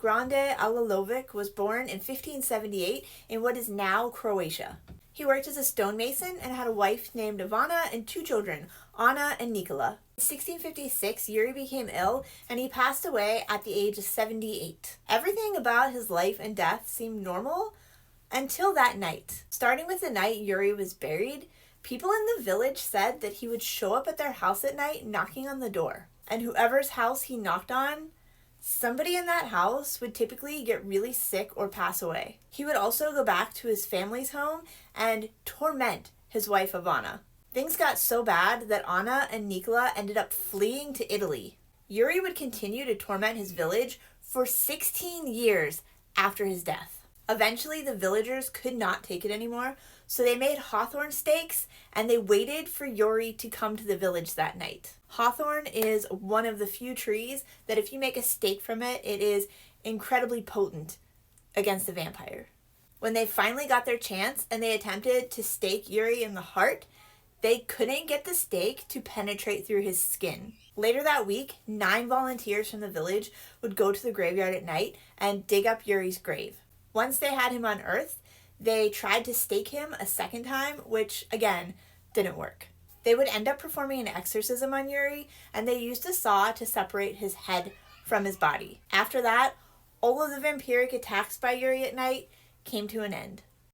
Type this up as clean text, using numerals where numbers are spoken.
Grande Alilovic was born in 1578 in what is now Croatia. He worked as a stonemason and had a wife named Ivana and two children, Anna and Nikola. In 1656, Jure became ill and he passed away at the age of 78. Everything about his life and death seemed normal until that night. Starting with the night Jure was buried, people in the village said that he would show up at their house at night knocking on the door. And whoever's house he knocked on, somebody in that house would typically get really sick or pass away. He would also go back to his family's home and torment his wife Ivana. Things got so bad that Anna and Nikola ended up fleeing to Italy. Jure would continue to torment his village for 16 years after his death. Eventually, the villagers could not take it anymore, so they made hawthorn stakes and they waited for Jure to come to the village that night. Hawthorn is one of the few trees that if you make a stake from it, it is incredibly potent against the vampire. When they finally got their chance and they attempted to stake Jure in the heart, they couldn't get the stake to penetrate through his skin. Later that week, 9 volunteers from the village would go to the graveyard at night and dig up Jure's grave. Once they had him unearthed, they tried to stake him a second time, which, again, didn't work. They would end up performing an exorcism on Jure, and they used a saw to separate his head from his body. After that, all of the vampiric attacks by Jure at night came to an end.